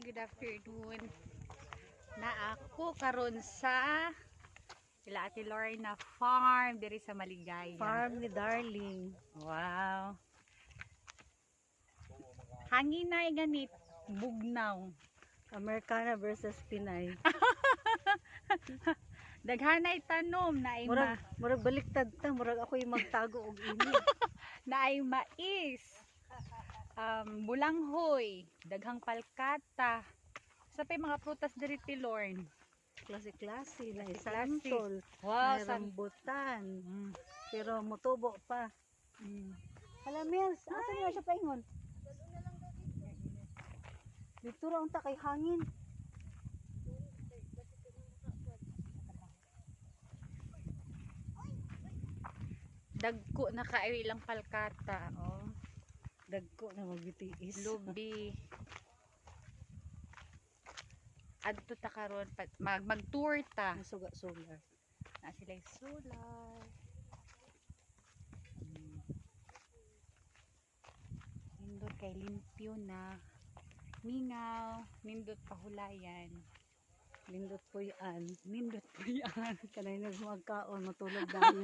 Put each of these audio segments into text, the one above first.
good afternoon. Na ako karon sa sila Ate Lorna Farm diri sa Maligaya. Farm ni Darling. Wow. Hangin na ganit, bugnaw. Americana versus Pinay. Daghanay tanom na ay Murag baliktad ta, murag ako yung magtago og init. na ay mais. Bulanghoy, daghang palkata. Sa pay mga prutas diri ti Lorn. Klase-klase na Klase. santol. Wow, May rambutan. Mm. Pero mutubo pa. Mm. Hala, Mills, asa niya siya paingon? Dito ra unta kay hangin. Dagko na kaayo ilang palkata, oh. Dagko na magbitiis. Lubi. Adto ta karon mag-tour ta. Suga-suga. Na sila solar. Nindot kay limpyo na. Mingaw, nindot pahulayan. Lindot po yan. Nindot po yan. Kanay nagmagkaon, matulog dahil.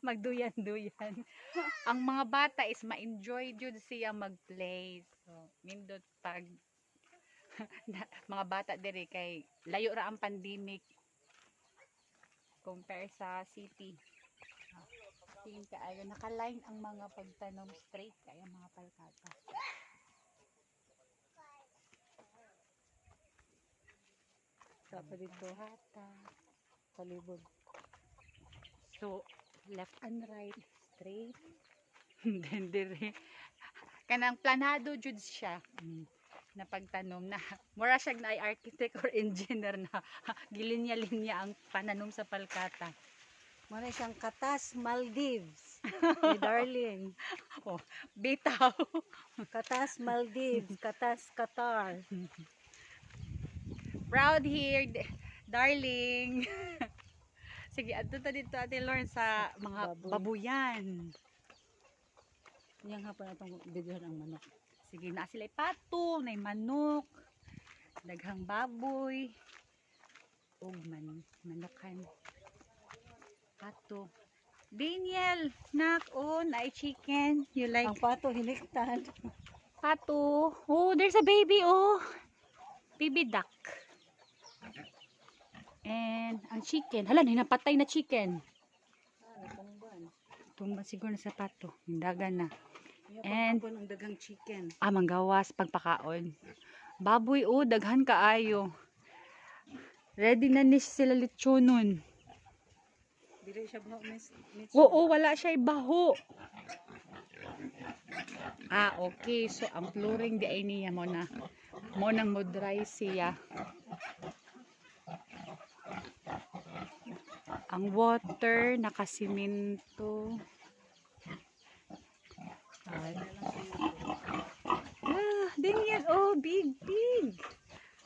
Magduyan-duyan. Ang mga bata is ma-enjoy jud siya mag-play. So, nindot pag mga bata diri kay layo ra ang pandemic compare sa city. Tingin ka ayo naka-line ang mga pagtanom straight kay ang mga palkata. Sapa dito, Hata. palibog. So, left and right, straight. Then dire kanang planado jud siya. Na pagtanom na mura siya na ay architect or engineer na gilinya-linya ang pananom sa palkata. Muna siyang Katas Maldives ni Darling. Oh, bitaw. Katas Maldives, Katas Qatar. Proud here, Darling. Sige, adto ta dito Ate Lorne sa mga babuyan. Yang hapon atong video ng manok. Sige, na sila pato, nay manok, daghang baboy, ug manokan. Pato. Daniel, nak, oh, na chicken. You like Ang pato hiniktan. pato? Oh, there's a baby, oh. Baby duck. And ang chicken. Hala, napatay na chicken. Tumba siguro na sa pato. Hindagan na. And ang dagang chicken. manggawas pagpakaon. Baboy, oh, daghan kaayo. Ready na ni sila lechonon. Dili siya baho, miss. Oo, wala siya baho. Okay. So, ang flooring di ay niya mo na. Mo nang mo dry siya. Ang water, nakasiminto. Daniel, oh, big.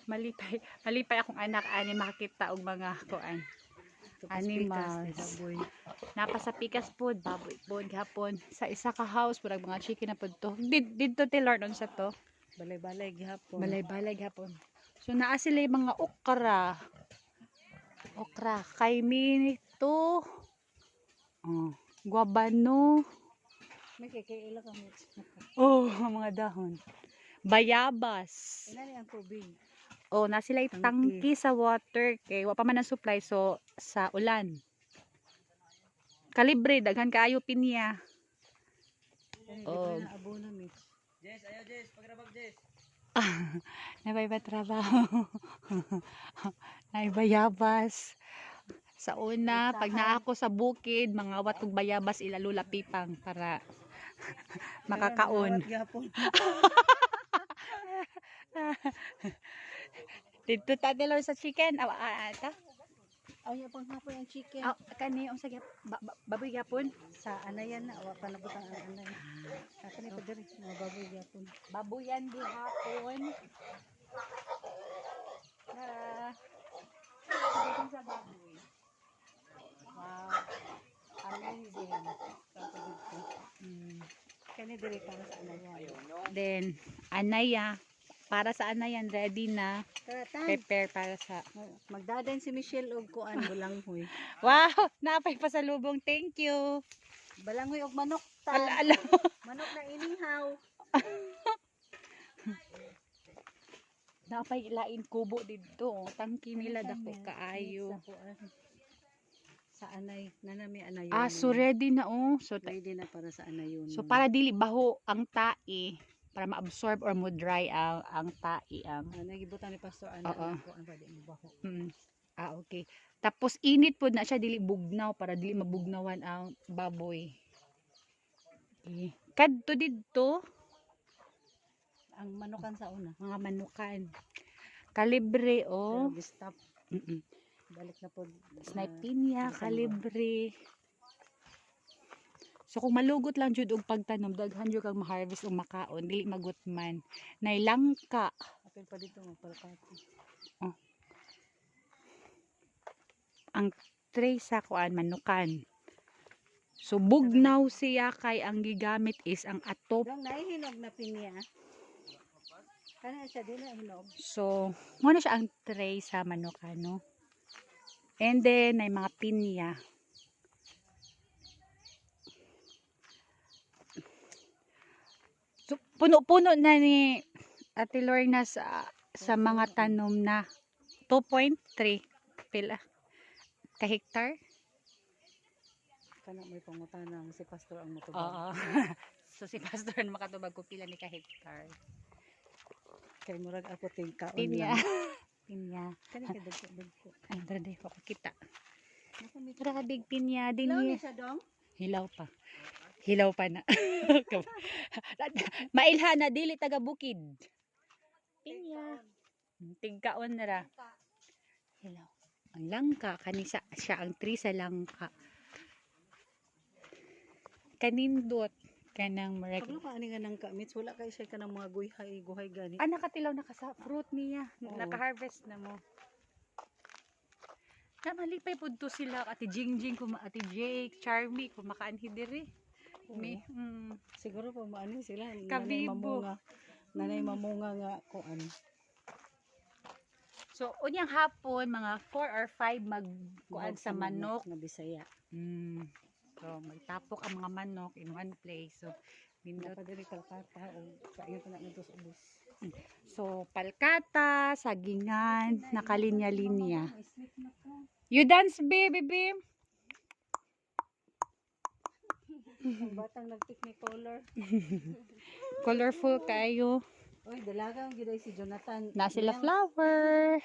Malipay akong anak, ani makita og mga kuan. Animals. Napa sa pikas pod, baboy pod gihapon. Sa isa ka house, murag mga chicken na pod to. Dito ti Lord sa to. Balay-balay gihapon. Balay-balay gihapon. So naa sila yung mga okra. Kay minito. Guabano. May kakaila ka mo. Oh, mga dahon. Bayabas. Ina ni ang tubig. Oh, na sila tangki sa water kay wa pa man ang supply so sa ulan. Kalibre daghan kaayo pinya. Oh, na abono mi. Jess, ayo Jess, pagrabag Jess. Nabay ba trabaho? Ay bayabas. Sa una, pag naa ako sa bukid, mga watog bayabas ilalula pipang para makakaon. Gihapon. Dito tadelo sa chicken. Ta? Ay pang hapon ang chicken. Kani ang sige baboy gapon. Sa anayan na wa panabutan ang anay. Sa ni padiri mga baboy gihapon. Baboyan gihapon. Dito sa baboy. Wow. Amazing. Sa dito. Kani diri para sa anayan. Then anaya Para saan na yan? Ready na. Karatan. Prepare para sa... Magdadan si Michelle og kuan bulangoy. Wow! Napay pasalubong. Thank you. Balangoy og manok ta. Alam mo. Manok na inihaw. Napay ilain kubo dito. Tangki nila dako kaayo. Sa anay, nanami anayon. So ready na oh. So, ready na para sa anayon. so para dili baho ang tai. Para ma-absorb or mo dry ang tai. Nagibutan ni Pastor Ana ko ang pwede mo baho. Okay. Tapos init po na siya, dili bugnaw para dili mabugnawan ang baboy. Okay. Kadto dito Ang manukan sa una. mga manukan. Kalibre oh. Stop. Balik na po. Snipe pinya, kalibre. So kung malugot lang jud og pagtanom, daghan jud kag ma-harvest o makaon, dili magutman. Nay langka. Apil pa dito magpalpati. Ang tray sa kuan manukan. So bugnaw siya kay ang gigamit is ang atop. Dong nahihinog na pinya. Kana siya dili hinog. So mo na siya ang tray sa manukan, no? And then ay mga pinya. So puno-puno na ni Ate Lorna sa mga tanom na 2.3 pila ka hektar. Kana may pangutanang si Pastor ang motubag. Oo. So si Pastor makatubag ko pila ni ka hektar. Kay murag ako ting kaon Pinya. lang. Pinya. Kani kay dagko. Ay, dali ko kita. Nakamit. Grabe pinya din Ilaw niya. ni siya dong. Hilaw pa. Hilaw pa na. Mailha na dili taga bukid. Pinya. Tingkaon na ra. Hilaw. Ang langka kanisa siya ang tree sa langka. Kanindot kanang marag. Paglo ka ani nga nang kamits wala kay siya kanang mga guhay gani. Nakatilaw na ka sa fruit niya. Oo. Naka-harvest na mo. Namalipay po to sila. Ate Jingjing, Ate Jake, Charmy, kumakaanhi diri. Siguro pa maano sila. Kabibo. Nanay mamunga nga kuan. So, unyang hapon, mga 4 or 5 magkuan sa manok. Na Bisaya. So, magtapok ang mga manok in one place. So, Napadiri kalkata o kayo pa na nito sa ubos. So, palkata, sagingan, nakalinya-linya. You dance, baby. Ang batang nag-technicolor. Colorful kayo. Oy, dalagang giday si Jonathan. Na sila flower.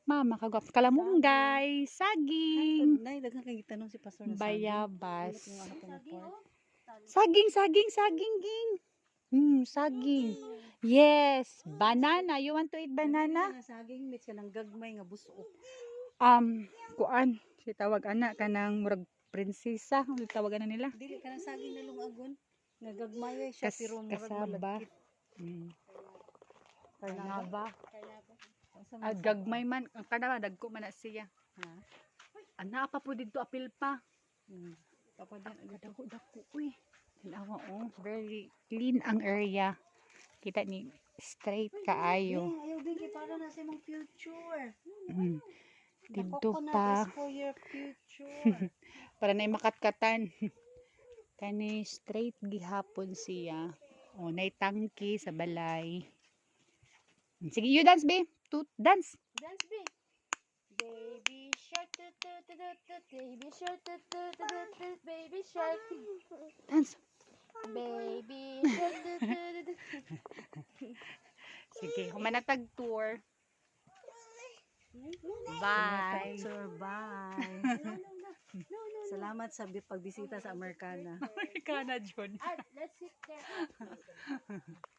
Mama, kagwap. Kalamunggay, saging, Nay, daghang kay gitanong si Pastor na bayabas. Saging. Saging, ging. Saging. Yes, banana. You want to eat banana? Saging mix ka ng gagmay nga buso. Kuan, si tawag anak kanang murag prinsesa, ano tawagan na nila? Dili ka ng saging na lungagon. Nga gagmay siya pero murag Kasaba. malagkit. Karnaba. Gagmay man, ang kanaba dagko man na siya. Ana pa po dito apil pa. Papadan ang Dako. Uy. Tanawa very clean ang area. Kita ni straight kaayo. Ayaw bigay para na sa imong future. Dito Coconut pa. is for your future. Para na makatkatan. Kani straight gihapon siya. Nay tangki sa balay. Sige, you dance, babe. Dance. Dance big. Baby shark, baby shark, baby shark, Dance. baby shark. Sige, humanatag tour. Bye. Bye. Salamat sa pagbisita sa Americana. Amerikana, John. Let's sit there.